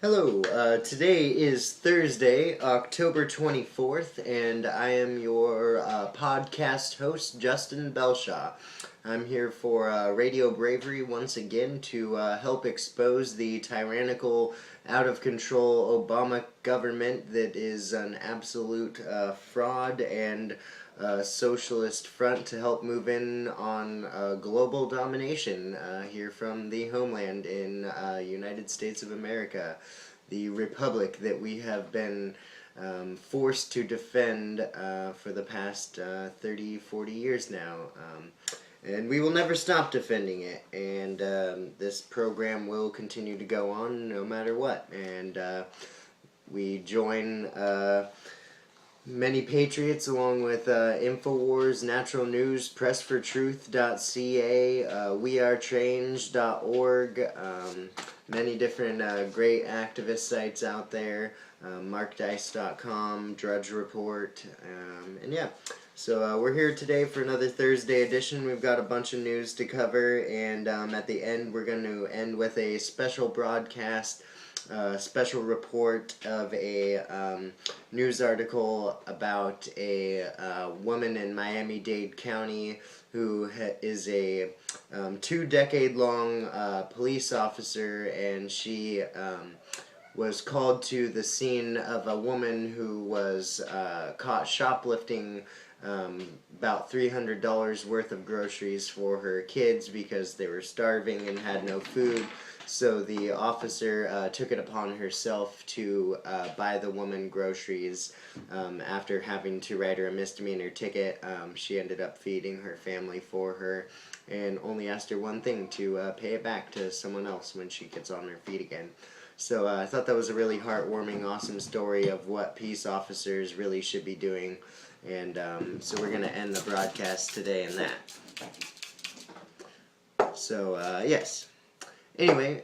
Hello, today is Thursday, October 24th, and I am your podcast host, Justin Belshaw. I'm here for RadioBravery once again to help expose the tyrannical, out-of-control Obama government that is an absolute fraud and socialist front to help move in on global domination here from the homeland in United States of America, the republic that we have been forced to defend for the past 30, 40 years now. And we will never stop defending it, and this program will continue to go on no matter what. And we join many patriots along with InfoWars, Natural News, PressForTruth.ca, WeAreChange.org, many different great activist sites out there, MarkDice.com, Drudge Report, and yeah. So we're here today for another Thursday edition. We've got a bunch of news to cover, and at the end we're going to end with a special broadcast, special report of a news article about a woman in Miami-Dade County who is a 2-decade-long police officer, and she was called to the scene of a woman who was caught shoplifting about $300 worth of groceries for her kids because they were starving and had no food. So the officer took it upon herself to buy the woman groceries. After having to write her a misdemeanor ticket, she ended up feeding her family for her and only asked her one thing, to pay it back to someone else when she gets on her feet again. So I thought that was a really heartwarming, awesome story of what peace officers really should be doing. And so we're going to end the broadcast today in that. So, yes. Anyway,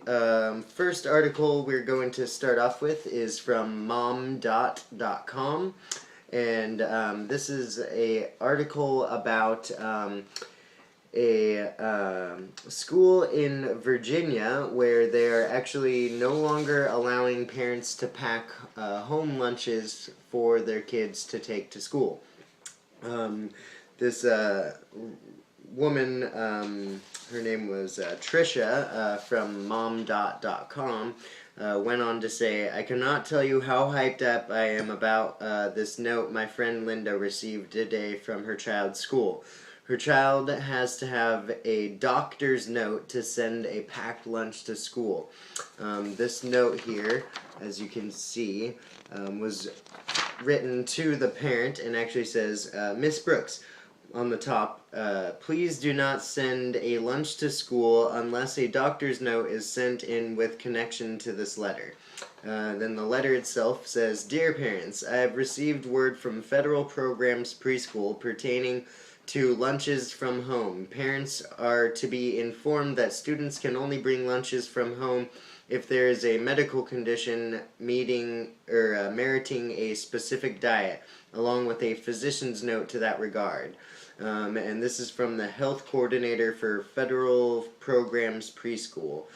first article we're going to start off with is from mom.com. And this is a article about a school in Virginia where they're actually no longer allowing parents to pack home lunches for their kids to take to school. This woman, her name was Trisha from mom.com, went on to say, "I cannot tell you how hyped up I am about this note my friend Linda received today from her child's school. Her child has to have a doctor's note to send a packed lunch to school." This note here, as you can see, was written to the parent and actually says, "Miss Brooks," on the top, "please do not send a lunch to school unless a doctor's note is sent in with connection to this letter." Then the letter itself says, "Dear parents, I have received word from Federal Programs Preschool pertaining to lunches from home. Parents are to be informed that students can only bring lunches from home if there is a medical condition meriting a specific diet, along with a physician's note to that regard." And this is from the health coordinator for Federal Programs Preschool.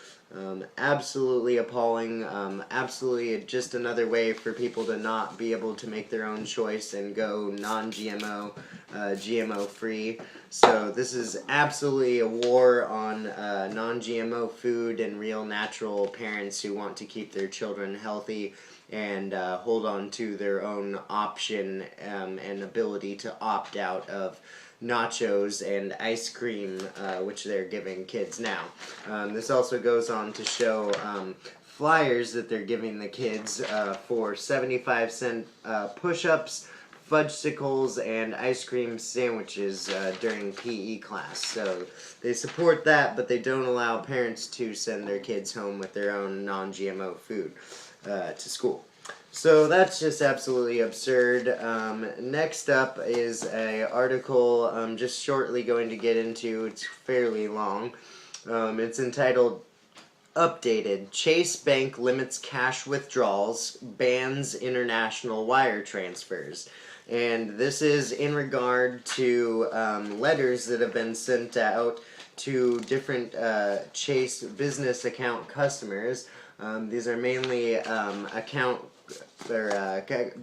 Absolutely appalling. Absolutely just another way for people to not be able to make their own choice and go non-GMO, GMO-free. So this is absolutely a war on non-GMO food and real natural parents who want to keep their children healthy and hold on to their own option and ability to opt out of nachos and ice cream, which they're giving kids now. This also goes on to show flyers that they're giving the kids for 75-cent push-ups, fudgesicles, and ice cream sandwiches during PE class. So they support that, but they don't allow parents to send their kids home with their own non-GMO food to school. So that's just absolutely absurd. Next up is an article I'm just shortly going to get into. It's fairly long. It's entitled, "Updated, Chase Bank Limits Cash Withdrawals, Bans International Wire Transfers." And this is in regard to letters that have been sent out to different Chase business account customers. These are mainly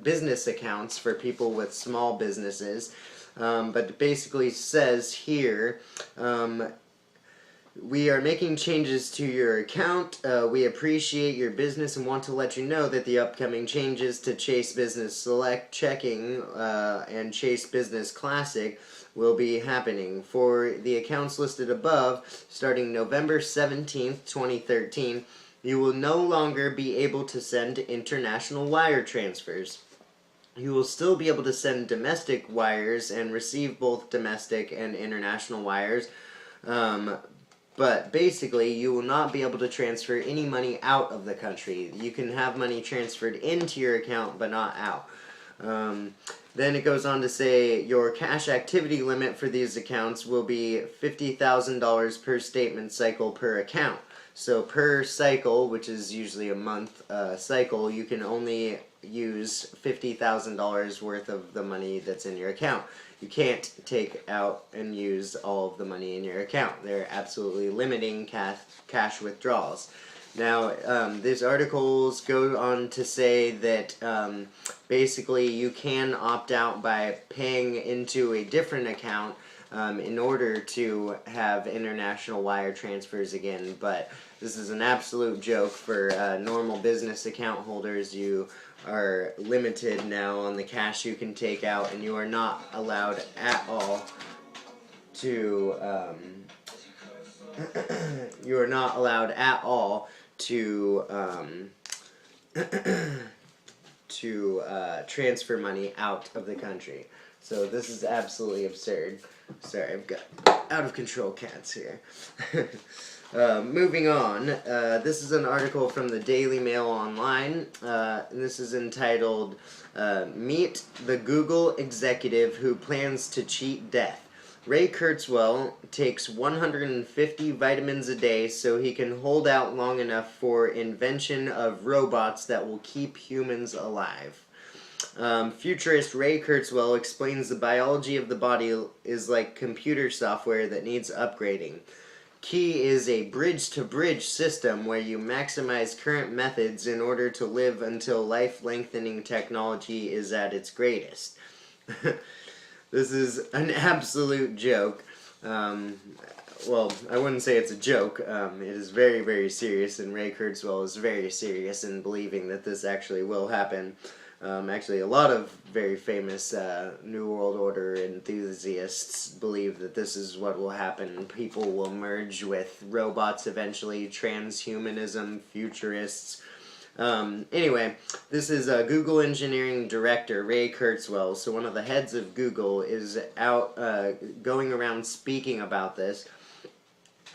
business accounts for people with small businesses. But it basically says here, we are making changes to your account. We appreciate your business and want to let you know that the upcoming changes to Chase Business Select Checking and Chase Business Classic will be happening. For the accounts listed above, starting November 17th, 2013, you will no longer be able to send international wire transfers. You will still be able to send domestic wires and receive both domestic and international wires. But basically, you will not be able to transfer any money out of the country. You can have money transferred into your account, but not out. Then it goes on to say your cash activity limit for these accounts will be $50,000 per statement cycle per account. So per cycle, which is usually a month cycle, you can only use $50,000 worth of the money that's in your account. You can't take out and use all of the money in your account. They're absolutely limiting cash withdrawals. Now, these articles go on to say that basically you can opt out by paying into a different account in order to have international wire transfers again, but this is an absolute joke for normal business account holders. You are limited now on the cash you can take out, and you are not allowed at all to transfer money out of the country. So this is absolutely absurd. Sorry, I've got out of control cats here. Moving on, this is an article from the Daily Mail Online, and this is entitled, Meet the Google Executive Who Plans to Cheat Death. Ray Kurzweil takes 150 vitamins a day so he can hold out long enough for invention of robots that will keep humans alive. Futurist Ray Kurzweil explains the biology of the body is like computer software that needs upgrading. Key is a bridge-to-bridge system where you maximize current methods in order to live until life-lengthening technology is at its greatest. This is an absolute joke. Well, I wouldn't say it's a joke. It is very, very serious, and Ray Kurzweil is very serious in believing that this actually will happen. Actually, a lot of very famous New World Order enthusiasts believe that this is what will happen. People will merge with robots eventually, transhumanism, futurists. Anyway, this is Google Engineering Director Ray Kurzweil. So one of the heads of Google is out going around speaking about this.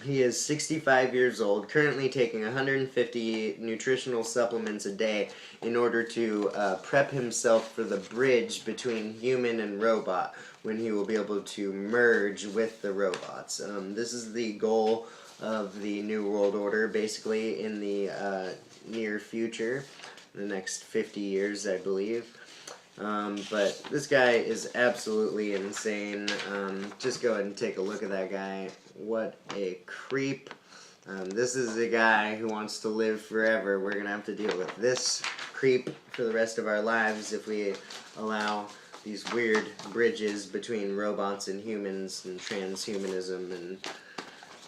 He is 65 years old, currently taking 150 nutritional supplements a day in order to prep himself for the bridge between human and robot, when he will be able to merge with the robots. This is the goal of the New World Order, basically, in the near future, the next 50 years, I believe. But this guy is absolutely insane. Just go ahead and take a look at that guy. What a creep. This is a guy who wants to live forever. We're going to have to deal with this creep for the rest of our lives if we allow these weird bridges between robots and humans and transhumanism and...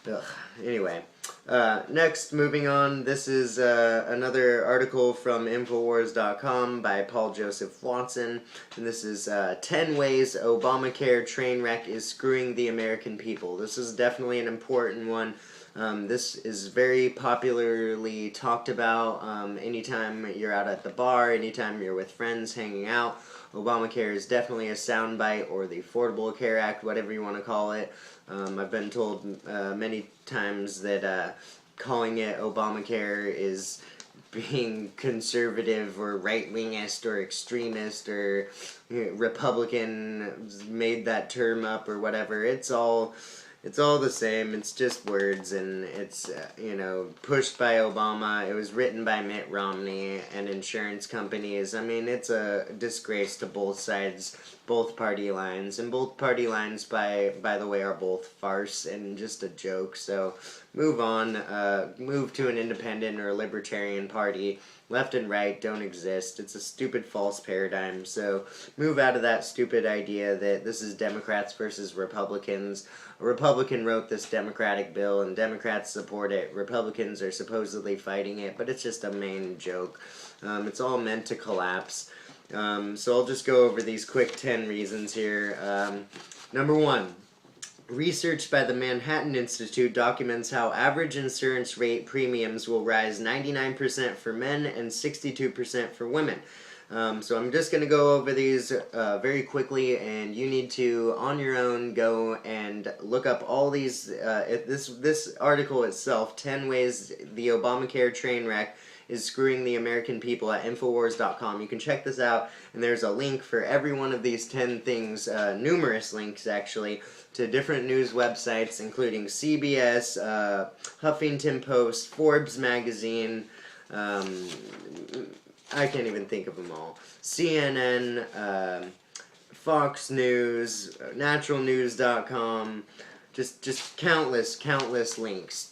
Ugh. Anyway, next, moving on, this is another article from Infowars.com by Paul Joseph Watson, and this is 10 Ways Obamacare Train Wreck is Screwing the American People. This is definitely an important one. This is very popularly talked about anytime you're out at the bar, anytime you're with friends hanging out. Obamacare is definitely a soundbite, or the Affordable Care Act, whatever you want to call it. I've been told many times that calling it Obamacare is being conservative or right-wingist or extremist or Republican made that term up or whatever. It's all It's all the same. It's just words, and it's, pushed by Obama. It was written by Mitt Romney and insurance companies. I mean, it's a disgrace to both sides, both party lines. And both party lines, by the way, are both farce and just a joke. So move on. Move to an independent or a libertarian party. Left and right don't exist. It's a stupid false paradigm. So move out of that stupid idea that this is Democrats versus Republicans. A Republican wrote this Democratic bill and Democrats support it. Republicans are supposedly fighting it, but it's just a main joke. It's all meant to collapse. So I'll just go over these quick 10 reasons here. Number 1. Research by the Manhattan Institute documents how average insurance rate premiums will rise 99% for men and 62% for women. So I'm just going to go over these very quickly, and you need to, on your own, go and look up all these, this article itself, 10 ways the Obamacare train wreck is screwing the American people, at Infowars.com. You can check this out, and there's a link for every one of these 10 things, numerous links actually, to different news websites, including CBS, Huffington Post, Forbes magazine, I can't even think of them all, CNN, Fox News, naturalnews.com, just countless links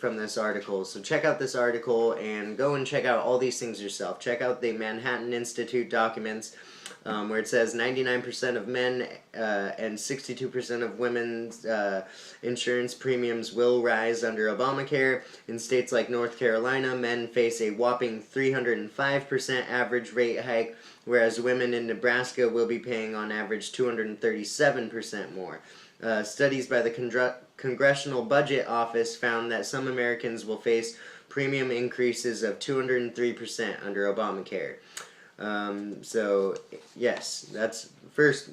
from this article. So check out this article and go and check out all these things yourself. Check out the Manhattan Institute documents, where it says 99% of men and 62% of women's insurance premiums will rise under Obamacare. In states like North Carolina, men face a whopping 305% average rate hike, whereas women in Nebraska will be paying on average 237% more. Studies by the Congressional Budget Office found that some Americans will face premium increases of 203% under Obamacare. So, yes, that's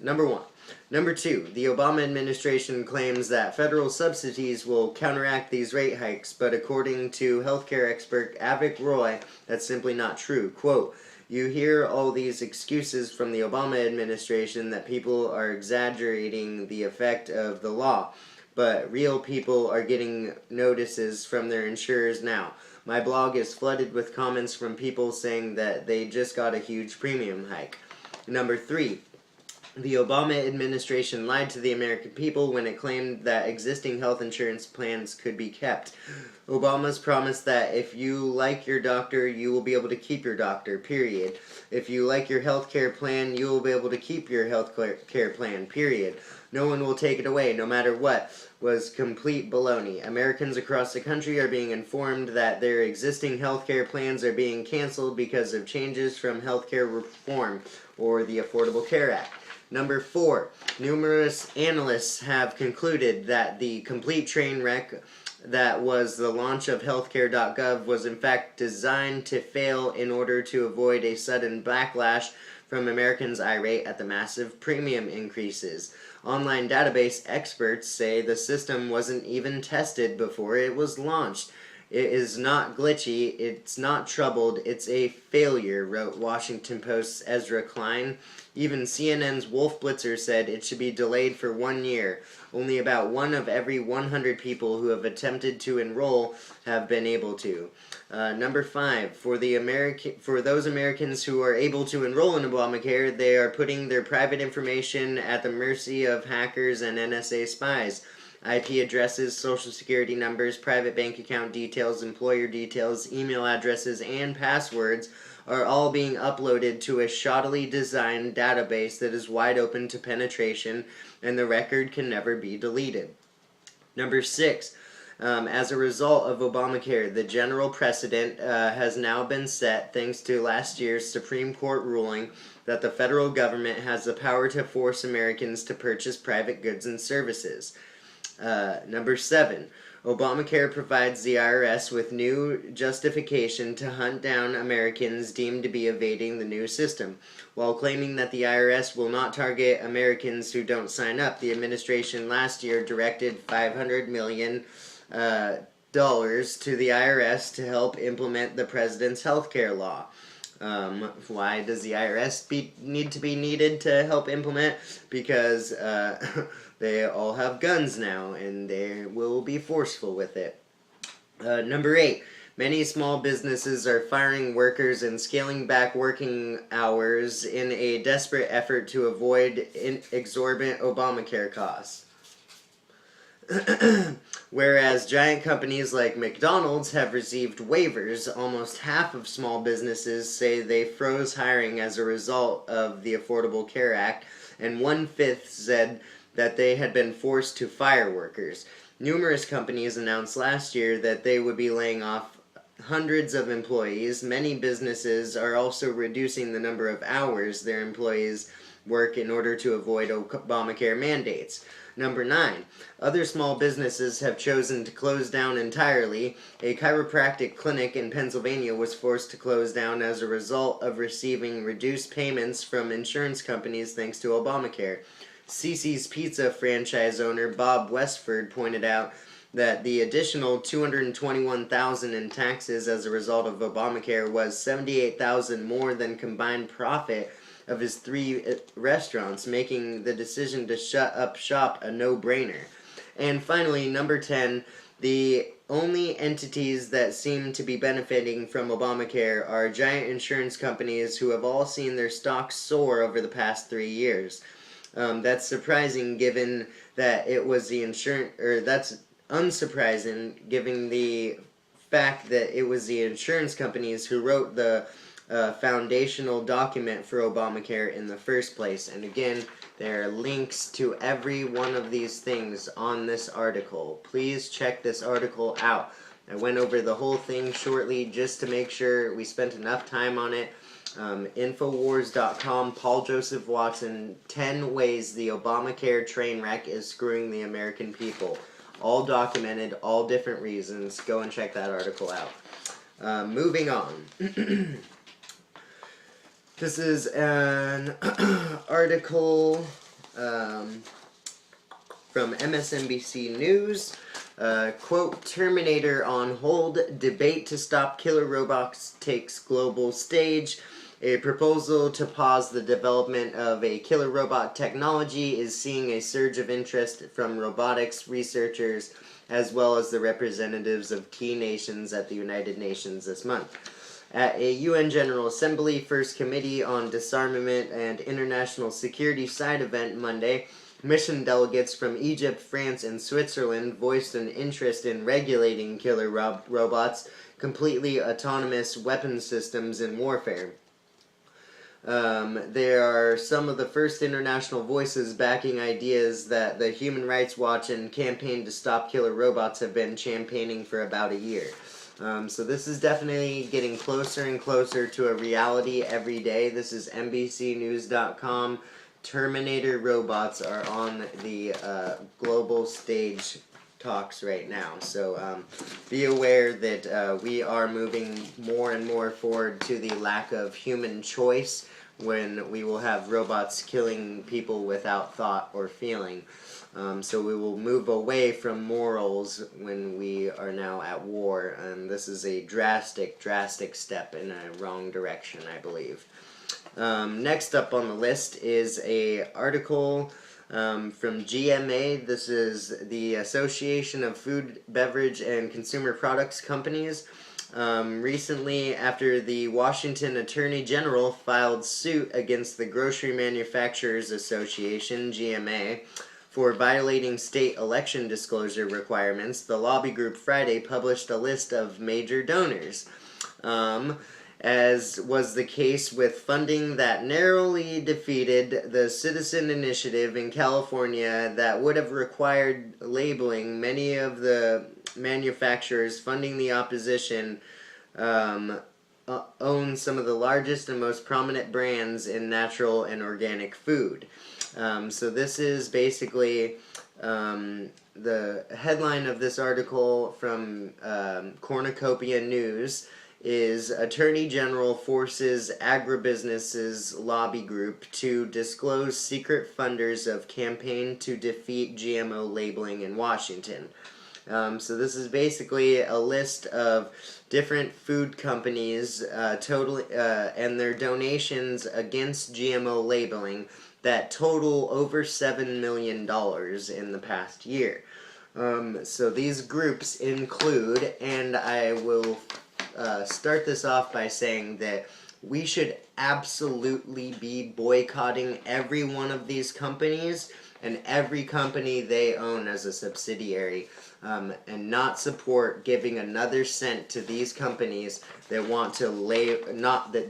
number 1. Number 2, the Obama administration claims that federal subsidies will counteract these rate hikes, but according to healthcare expert Avik Roy, that's simply not true. Quote, "You hear all these excuses from the Obama administration that people are exaggerating the effect of the law, but real people are getting notices from their insurers now. My blog is flooded with comments from people saying that they just got a huge premium hike." Number 3, the Obama administration lied to the American people when it claimed that existing health insurance plans could be kept. Obama's promised that if you like your doctor, you will be able to keep your doctor, period. If you like your health care plan, you will be able to keep your health care plan, period. No one will take it away, no matter what, was complete baloney. Americans across the country are being informed that their existing health care plans are being canceled because of changes from health care reform, or the Affordable Care Act. Number 4, numerous analysts have concluded that the complete train wreck that was the launch of healthcare.gov was in fact designed to fail in order to avoid a sudden backlash from Americans irate at the massive premium increases. Online database experts say the system wasn't even tested before it was launched. "It is not glitchy, it's not troubled, it's a failure," wrote Washington Post's Ezra Klein. Even CNN's Wolf Blitzer said it should be delayed for 1 year. Only about 1 of every 100 people who have attempted to enroll have been able to. Number 5, for those Americans who are able to enroll in Obamacare, they are putting their private information at the mercy of hackers and NSA spies. IP addresses, social security numbers, private bank account details, employer details, email addresses, and passwords are all being uploaded to a shoddily designed database that is wide open to penetration, and the record can never be deleted. Number 6, as a result of Obamacare, the general precedent has now been set thanks to last year's Supreme Court ruling that the federal government has the power to force Americans to purchase private goods and services. Number 7, Obamacare provides the IRS with new justification to hunt down Americans deemed to be evading the new system. While claiming that the IRS will not target Americans who don't sign up, the administration last year directed $500 million to the IRS to help implement the president's health care law. Why does the IRS need to be needed to help implement? Because they all have guns now, and they will be forceful with it. Number 8. Many small businesses are firing workers and scaling back working hours in a desperate effort to avoid exorbitant Obamacare costs. Whereas giant companies like McDonald's have received waivers, almost half of small businesses say they froze hiring as a result of the Affordable Care Act, and 1/5 said that they had been forced to fire workers. Numerous companies announced last year that they would be laying off hundreds of employees. Many businesses are also reducing the number of hours their employees work in order to avoid Obamacare mandates. Number 9. Other small businesses have chosen to close down entirely. A chiropractic clinic in Pennsylvania was forced to close down as a result of receiving reduced payments from insurance companies thanks to Obamacare. Cece's Pizza franchise owner Bob Westford pointed out that the additional $221,000 in taxes as a result of Obamacare was $78,000 more than combined profit of his 3 restaurants, making the decision to shut up shop a no-brainer. And finally, number 10, the only entities that seem to be benefiting from Obamacare are giant insurance companies who have all seen their stocks soar over the past 3 years. That's surprising given that it was the that's unsurprising given the fact that it was the insurance companies who wrote the foundational document for Obamacare in the first place. And again, there are links to every one of these things on this article. Please check this article out. I went over the whole thing shortly just to make sure we spent enough time on it. Infowars.com, Paul Joseph Watson, 10 ways the Obamacare train wreck is screwing the American people. All documented, all different reasons. Go and check that article out. Moving on. This is an article from MSNBC News. Quote, Terminator on hold, debate to stop killer robots takes global stage. A proposal to pause the development of a killer robot technology is seeing a surge of interest from robotics researchers as well as the representatives of key nations at the United Nations this month. At a UN General Assembly First Committee on Disarmament and International Security side event Monday, mission delegates from Egypt, France, and Switzerland voiced an interest in regulating killer robots, completely autonomous weapon systems in warfare. There are some of the first international voices backing ideas that the Human Rights Watch and Campaign to Stop Killer Robots have been championing for about a year. So this is definitely getting closer and closer to a reality every day. This is NBCnews.com. Terminator robots are on the global stage talks right now. So be aware that we are moving more and more forward to the lack of human choice when we will have robots killing people without thought or feeling. So we will move away from morals when we are now at war, and this is a drastic step in a wrong direction, I believe. Next up on the list is a article from GMA. This is the Association of Food, Beverage, and Consumer Products Companies. Recently, after the Washington Attorney General filed suit against the Grocery Manufacturers Association, GMA, for violating state election disclosure requirements, the lobby group Friday published a list of major donors. As was the case with funding that narrowly defeated the Citizen Initiative in California that would have required labeling, many of the manufacturers funding the opposition own some of the largest and most prominent brands in natural and organic food. So this is basically the headline of this article from Cornucopia News is Attorney General forces agribusinesses lobby group to disclose secret funders of campaign to defeat GMO labeling in Washington. So this is basically a list of different food companies and their donations against GMO labeling that total over $7 million in the past year. So these groups include, and I will start this off by saying that we should absolutely be boycotting every one of these companies and every company they own as a subsidiary, and not support giving another cent to these companies that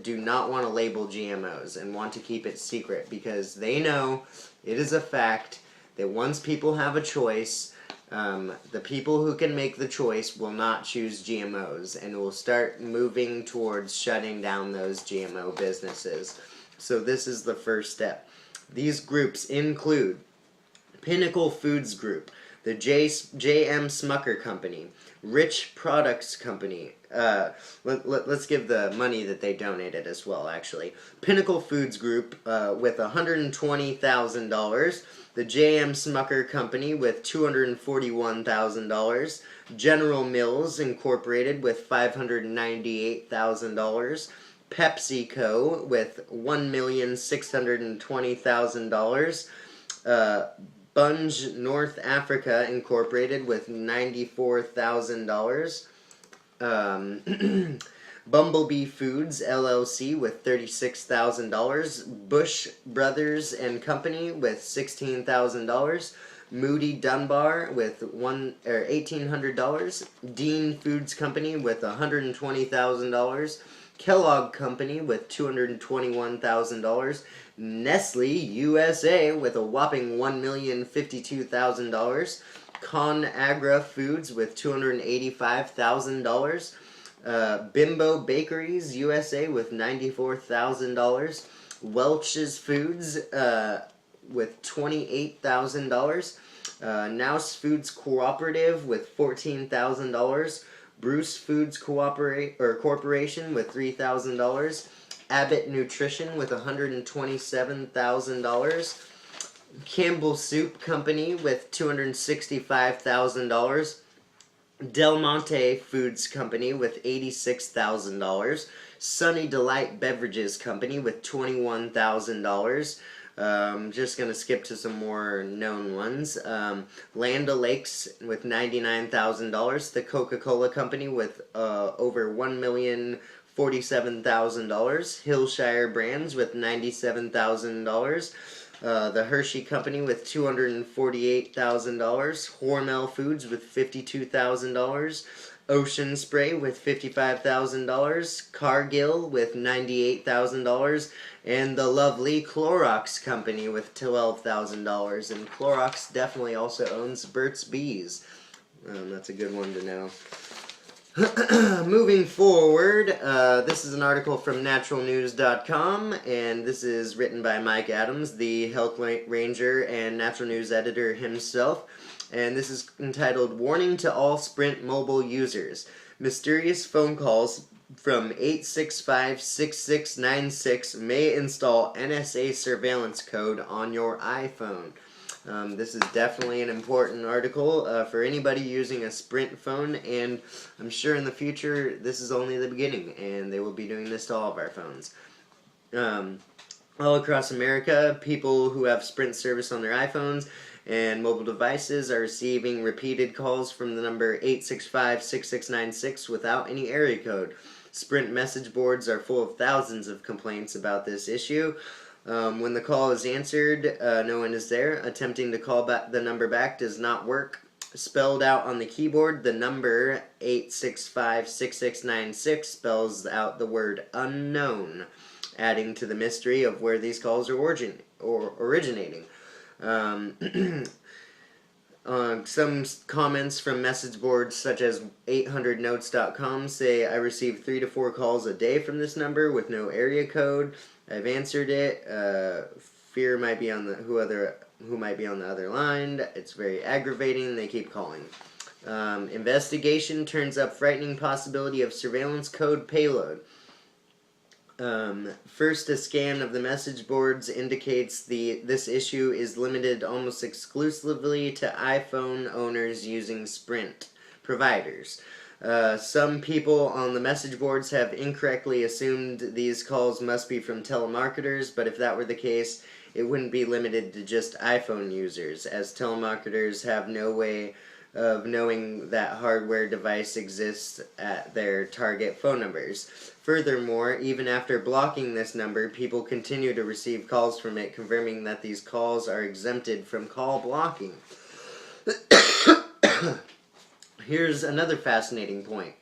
do not want to label GMOs and want to keep it secret, because they know it is a fact that once people have a choice, the people who can make the choice will not choose GMOs and will start moving towards shutting down those GMO businesses. So this is the first step. These groups include Pinnacle Foods Group, the J.M. Smucker Company, Rich Products Company. Let's give the money that they donated as well, actually. Pinnacle Foods Group with $120,000. The J.M. Smucker Company with $241,000. General Mills Incorporated with $598,000. PepsiCo with $1,620,000. Bunge North Africa Incorporated with $94,000. Bumblebee Foods LLC with $36,000. Bush Brothers and Company with $16,000. Moody Dunbar with $1,800. Dean Foods Company with $120,000. Kellogg Company with $221,000. Nestle USA with a whopping $1,052,000. ConAgra Foods with $285,000. Bimbo Bakeries USA with $94,000. Welch's Foods with $28,000. Nouse Foods Cooperative with $14,000. Bruce Foods Corporation with $3,000. Abbott Nutrition with $127,000. Campbell Soup Company with $265,000. Del Monte Foods Company with $86,000. Sunny Delight Beverages Company with $21,000. Just going to skip to some more known ones. Land O'Lakes with $99,000. The Coca-Cola Company with over $1,047,000. Hillshire Brands with $97,000. The Hershey Company with $248,000. Hormel Foods with $52,000. Ocean Spray with $55,000. Cargill with $98,000. And the lovely Clorox Company with $12,000. And Clorox definitely also owns Burt's Bees. That's a good one to know. Moving forward, this is an article from naturalnews.com, and this is written by Mike Adams, the Health Ranger and Natural News editor himself. And this is entitled, Warning to All Sprint Mobile Users. Mysterious phone calls from 865-6696 may install NSA surveillance code on your iPhone. This is definitely an important article for anybody using a Sprint phone, and I'm sure in the future this is only the beginning, and they will be doing this to all of our phones. All across America, people who have Sprint service on their iPhones and mobile devices are receiving repeated calls from the number 865-6696 without any area code. Sprint message boards are full of thousands of complaints about this issue. When the call is answered, no one is there. Attempting to call back the number back does not work. Spelled out on the keyboard, the number 865-6696 spells out the word unknown, adding to the mystery of where these calls are originating. Some comments from message boards such as 800notes.com say, I receive 3 to 4 calls a day from this number with no area code. I've answered it. Fear might be on who might be on the other line. It's very aggravating. They keep calling. Investigation turns up frightening possibility of surveillance code payload. First, a scan of the message boards indicates this issue is limited almost exclusively to iPhone owners using Sprint providers. Some people on the message boards have incorrectly assumed these calls must be from telemarketers, but if that were the case, it wouldn't be limited to just iPhone users, as telemarketers have no way of knowing that hardware device exists at their target phone numbers. Furthermore, even after blocking this number, people continue to receive calls from it, confirming that these calls are exempted from call blocking. Here's another fascinating point.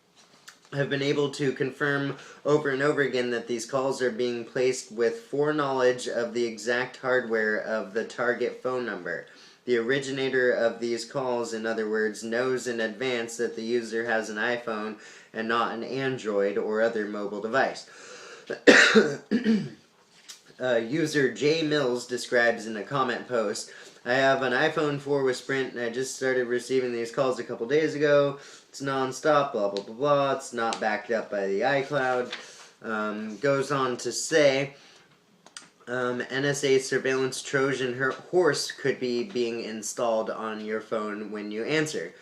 I've been able to confirm over and over again that these calls are being placed with foreknowledge of the exact hardware of the target phone number. The originator of these calls, in other words, knows in advance that the user has an iPhone and not an Android or other mobile device. User J Mills describes in a comment post, "I have an iPhone 4 with Sprint and I just started receiving these calls a couple days ago. It's non-stop, blah blah blah blah. It's not backed up by the iCloud." Goes on to say, NSA surveillance Trojan horse could be being installed on your phone when you answer.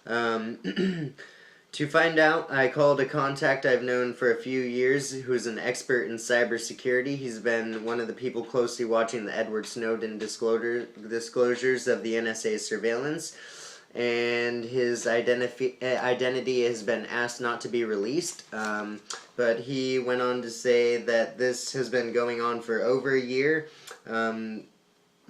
To find out, I called a contact I've known for a few years who's an expert in cybersecurity. He's been one of the people closely watching the Edward Snowden disclosures of the NSA surveillance, and his identity has been asked not to be released. But he went on to say that this has been going on for over a year.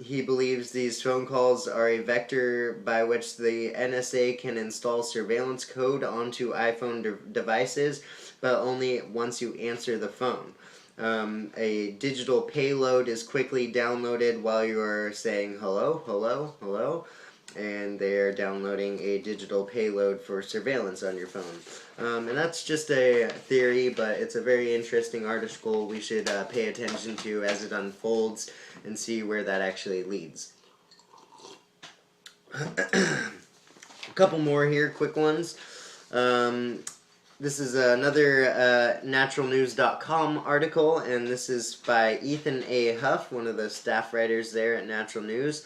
He believes these phone calls are a vector by which the NSA can install surveillance code onto iPhone devices, but only once you answer the phone. A digital payload is quickly downloaded while you are saying hello, hello, hello, and they're downloading a digital payload for surveillance on your phone. And that's just a theory, but it's a very interesting article we should pay attention to as it unfolds and see where that actually leads. A couple more here, quick ones. This is another naturalnews.com article, and this is by Ethan A. Huff, one of the staff writers there at Natural News,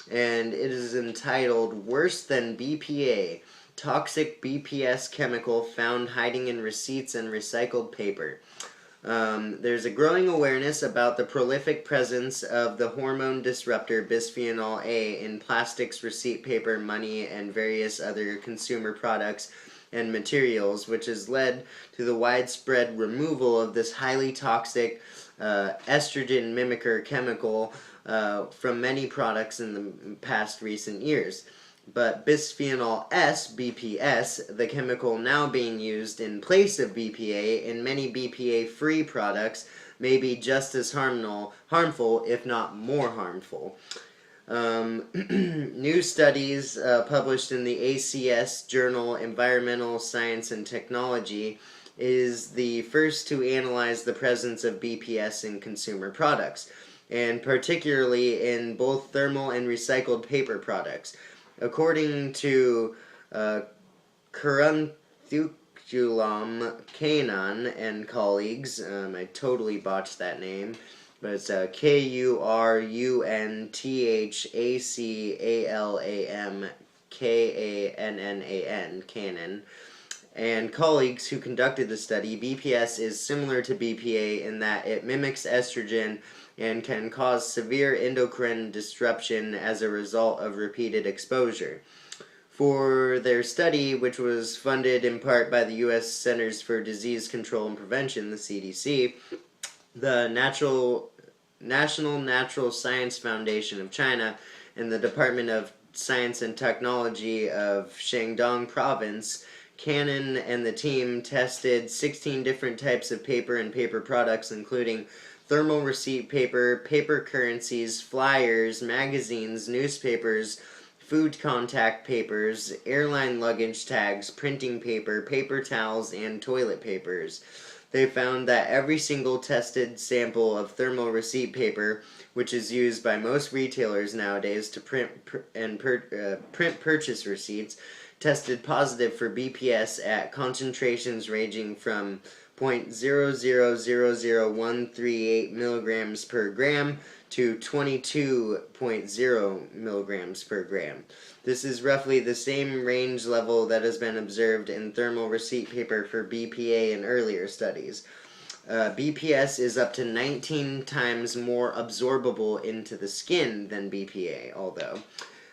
and it is entitled "Worse Than BPA, Toxic BPS Chemical Found Hiding in Receipts and Recycled Paper." There's a growing awareness about the prolific presence of the hormone disruptor bisphenol A in plastics, receipt paper, money, and various other consumer products and materials, which has led to the widespread removal of this highly toxic estrogen mimicker chemical from many products in the past recent years. But bisphenol S, BPS, the chemical now being used in place of BPA in many BPA-free products, may be just as harmful, if not more harmful. New studies published in the ACS journal Environmental Science and Technology is the first to analyze the presence of BPS in consumer products, and particularly in both thermal and recycled paper products. According to Kuruntukulam Kanan and colleagues, I totally botched that name, but it's Kuruntukalam Kanan, and colleagues who conducted the study, BPS is similar to BPA in that it mimics estrogen and can cause severe endocrine disruption as a result of repeated exposure. For their study, which was funded in part by the U.S. Centers for Disease Control and Prevention, the CDC, the National Natural Science Foundation of China, and the Department of Science and Technology of Shandong Province, Cannon and the team tested 16 different types of paper and paper products, including thermal receipt paper, paper currencies, flyers, magazines, newspapers, food contact papers, airline luggage tags, printing paper, paper towels, and toilet papers. They found that every single tested sample of thermal receipt paper, which is used by most retailers nowadays to print purchase receipts, tested positive for BPS at concentrations ranging from 0.0000138 milligrams per gram to 22.0 milligrams per gram. This is roughly the same range level that has been observed in thermal receipt paper for BPA in earlier studies. BPS is up to 19 times more absorbable into the skin than BPA, although.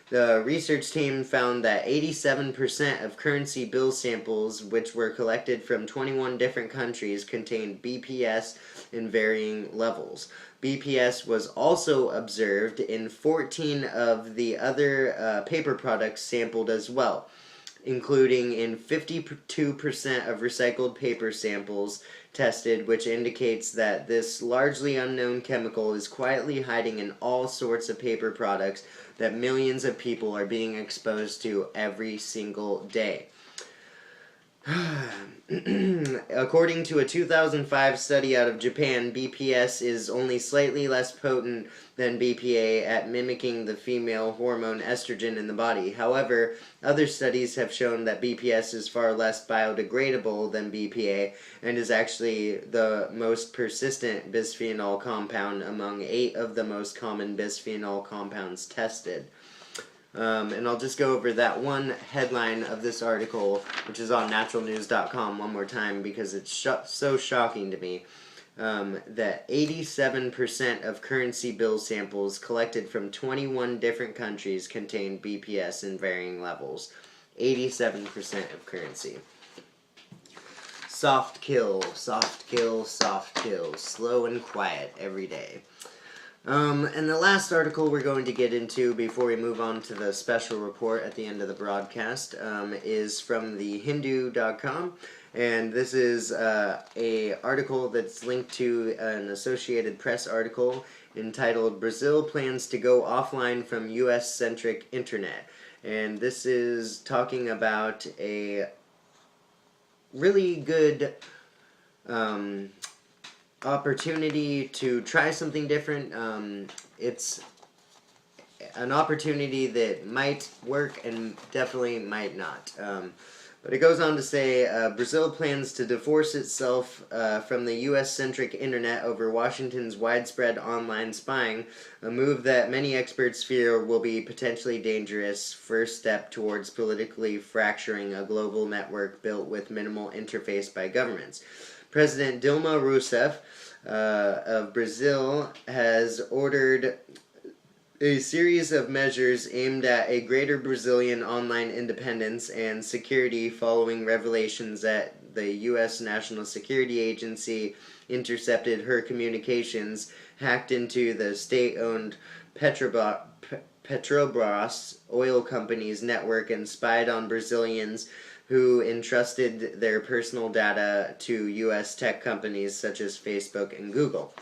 The research team found that 87% of currency bill samples, which were collected from 21 different countries, contained BPS in varying levels. BPS was also observed in 14 of the other paper products sampled as well, including in 52% of recycled paper samples tested, which indicates that this largely unknown chemical is quietly hiding in all sorts of paper products that millions of people are being exposed to every single day. According to a 2005 study out of Japan, BPS is only slightly less potent than BPA at mimicking the female hormone estrogen in the body. However, other studies have shown that BPS is far less biodegradable than BPA and is actually the most persistent bisphenol compound among 8 of the most common bisphenol compounds tested. And I'll just go over that one headline of this article, which is on naturalnews.com one more time because it's so shocking to me, that 87% of currency bill samples collected from 21 different countries contained BPS in varying levels. 87% of currency. Soft kill, soft kill, soft kill. Slow and quiet every day. And the last article we're going to get into before we move on to the special report at the end of the broadcast is from the Hindu.com, and this is a article that's linked to an Associated Press article entitled "Brazil Plans to Go Offline from U.S.-Centric Internet." And this is talking about a really good opportunity to try something different. It's an opportunity that might work and definitely might not. But it goes on to say, Brazil plans to divorce itself from the U.S.-centric internet over Washington's widespread online spying, a move that many experts fear will be potentially dangerous first step towards politically fracturing a global network built with minimal interface by governments. President Dilma Rousseff of Brazil has ordered a series of measures aimed at a greater Brazilian online independence and security following revelations that the U.S. National Security Agency intercepted her communications, hacked into the state-owned Petrobras oil company's network, and spied on Brazilians who entrusted their personal data to U.S. tech companies such as Facebook and Google.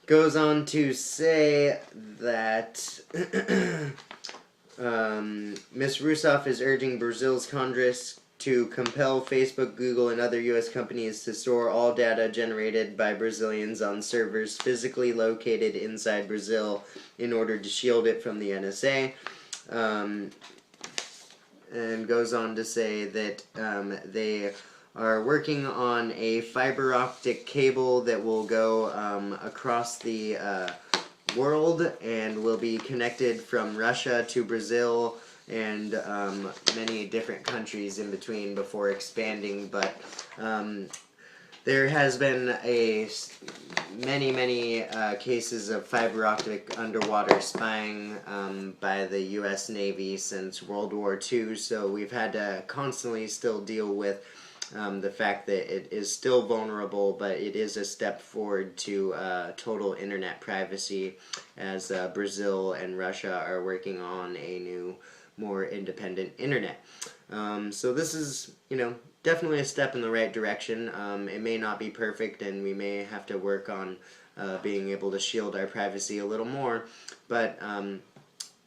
Goes on to say that Ms. Rousseff is urging Brazil's Congress to compel Facebook, Google, and other U.S. companies to store all data generated by Brazilians on servers physically located inside Brazil in order to shield it from the NSA. And goes on to say that they are working on a fiber optic cable that will go across the world and will be connected from Russia to Brazil and many different countries in between before expanding. But there has been many cases of fiber optic underwater spying by the U.S. Navy since World War II, so we've had to constantly still deal with the fact that it is still vulnerable, but it is a step forward to total internet privacy as Brazil and Russia are working on a new, more independent internet. So this is, definitely a step in the right direction. It may not be perfect, and we may have to work on being able to shield our privacy a little more, but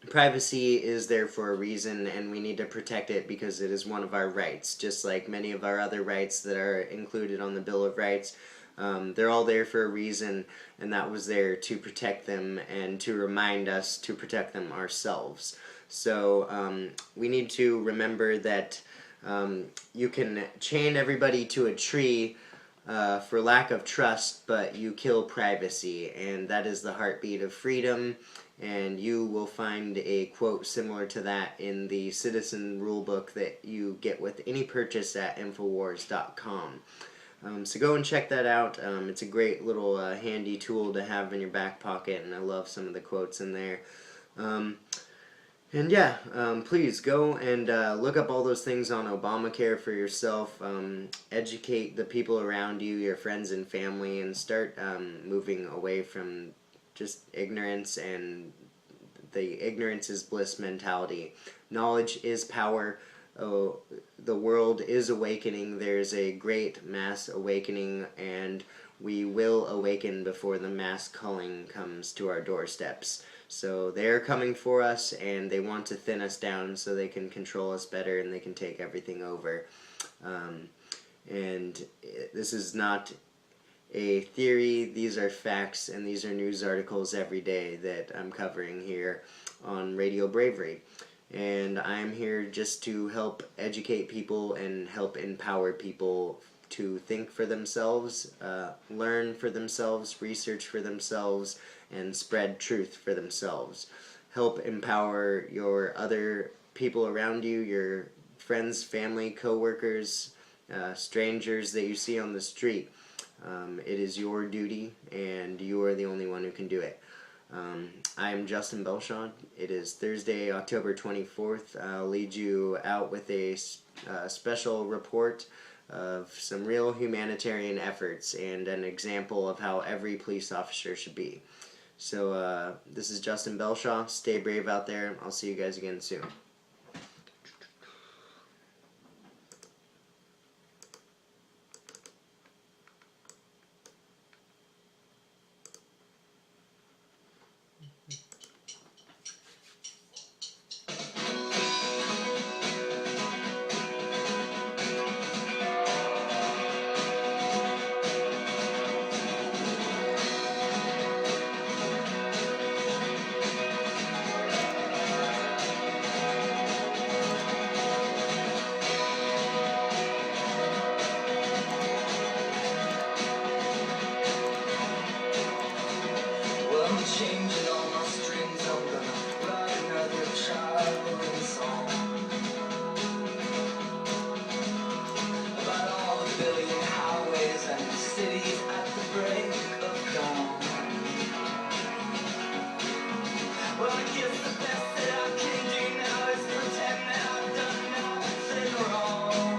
privacy is there for a reason, and we need to protect it because it is one of our rights, just like many of our other rights that are included on the Bill of Rights. They're all there for a reason, and that was there to protect them and to remind us to protect them ourselves. So we need to remember that You can chain everybody to a tree for lack of trust, but you kill privacy, and that is the heartbeat of freedom. And you will find a quote similar to that in the Citizen Rulebook that you get with any purchase at Infowars.com. So go and check that out. It's a great little handy tool to have in your back pocket, and I love some of the quotes in there. And yeah, please go and look up all those things on Obamacare for yourself. Educate the people around you, your friends and family, and start moving away from just ignorance and the ignorance is bliss mentality. Knowledge is power. Oh, the world is awakening. There's a great mass awakening, and we will awaken before the mass culling comes to our doorsteps. So they're coming for us, and they want to thin us down so they can control us better and they can take everything over. And this is not a theory, these are facts, and these are news articles every day that I'm covering here on Radio Bravery. And I'm here just to help educate people and help empower people to think for themselves, learn for themselves, research for themselves, and spread truth for themselves. Help empower your other people around you, your friends, family, co-workers, strangers that you see on the street. It is your duty, and you are the only one who can do it. I am Justin Belshaw. It is Thursday, October 24th. I'll lead you out with a special report of some real humanitarian efforts and an example of how every police officer should be. So this is Justin Belshaw. Stay brave out there. I'll see you guys again soon. Changing all my strings, I'm gonna write another traveling song about all the billion highways and the cities at the break of dawn. Well, I guess the best that I can do now is pretend that I've done nothing wrong,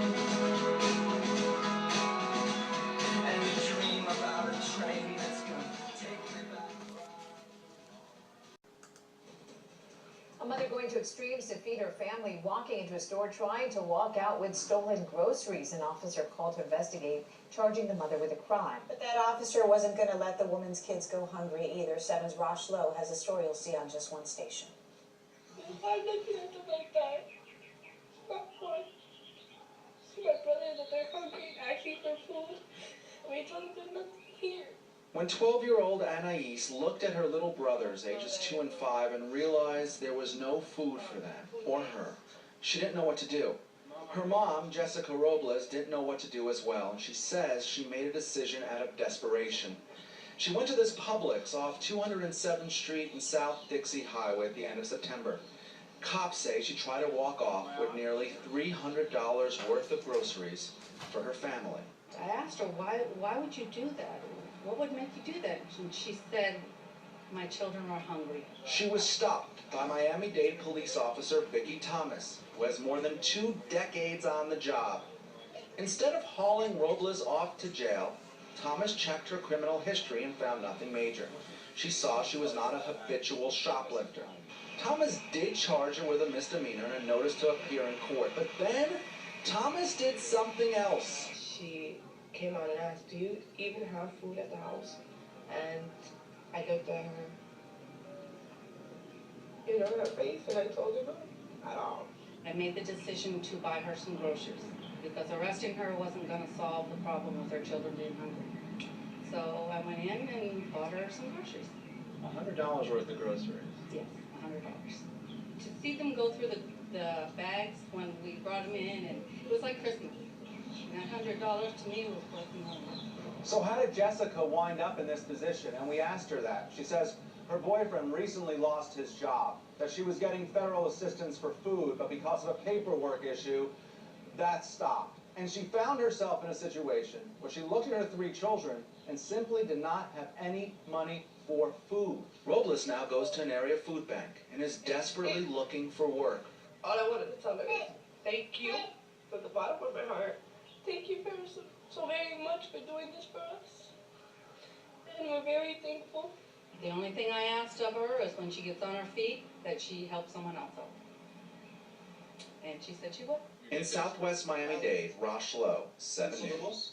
and dream about a train that's gonna take me back. A mother going to extremes to feed her family, walking into a store trying to walk out with stolen groceries. An officer called to investigate, charging the mother with a crime. But that officer wasn't going to let the woman's kids go hungry either. 7's Rosh Lowe has a story you'll see on just one station. I'm looking at them like that. Not once. See my brother that they're hungry and asking for food. And we told them there's nothing here. When 12-year-old Anais looked at her little brothers, ages 2 and 5, and realized there was no food for them, or her, she didn't know what to do. Her mom, Jessica Robles, didn't know what to do as well, and she says she made a decision out of desperation. She went to this Publix off 207th Street and South Dixie Highway at the end of September. Cops say she tried to walk off with nearly $300 worth of groceries for her family. I asked her, why would you do that? What would make you do that? And she said, my children are hungry. She was stopped by Miami-Dade police officer Vicki Thomas, who has more than 2 decades on the job. Instead of hauling Robles off to jail, Thomas checked her criminal history and found nothing major. She saw she was not a habitual shoplifter. Thomas did charge her with a misdemeanor and a notice to appear in court, but then Thomas did something else. She came out and asked, do you even have food at the house? And I looked at her, her face, and I told her no, at all. I made the decision to buy her some groceries because arresting her wasn't going to solve the problem with her children being hungry. So I went in and bought her some groceries. $100 worth of groceries. Yes, $100. To see them go through the the bags when we brought them in, and it was like Christmas. And $100 to me was worth more. So how did Jessica wind up in this position? And we asked her that. She says her boyfriend recently lost his job, that she was getting federal assistance for food, but because of a paperwork issue, that stopped. And she found herself in a situation where she looked at her 3 children and simply did not have any money for food. Robles now goes to an area food bank and is desperately looking for work. All I wanted to tell her is thank you from the bottom of my heart. Thank you so very much for doing this for us. And we're very thankful. The only thing I asked of her is when she gets on her feet that she help someone else out. And she said she would. In Southwest Miami-Dade, Rosh Lowe, 7 News.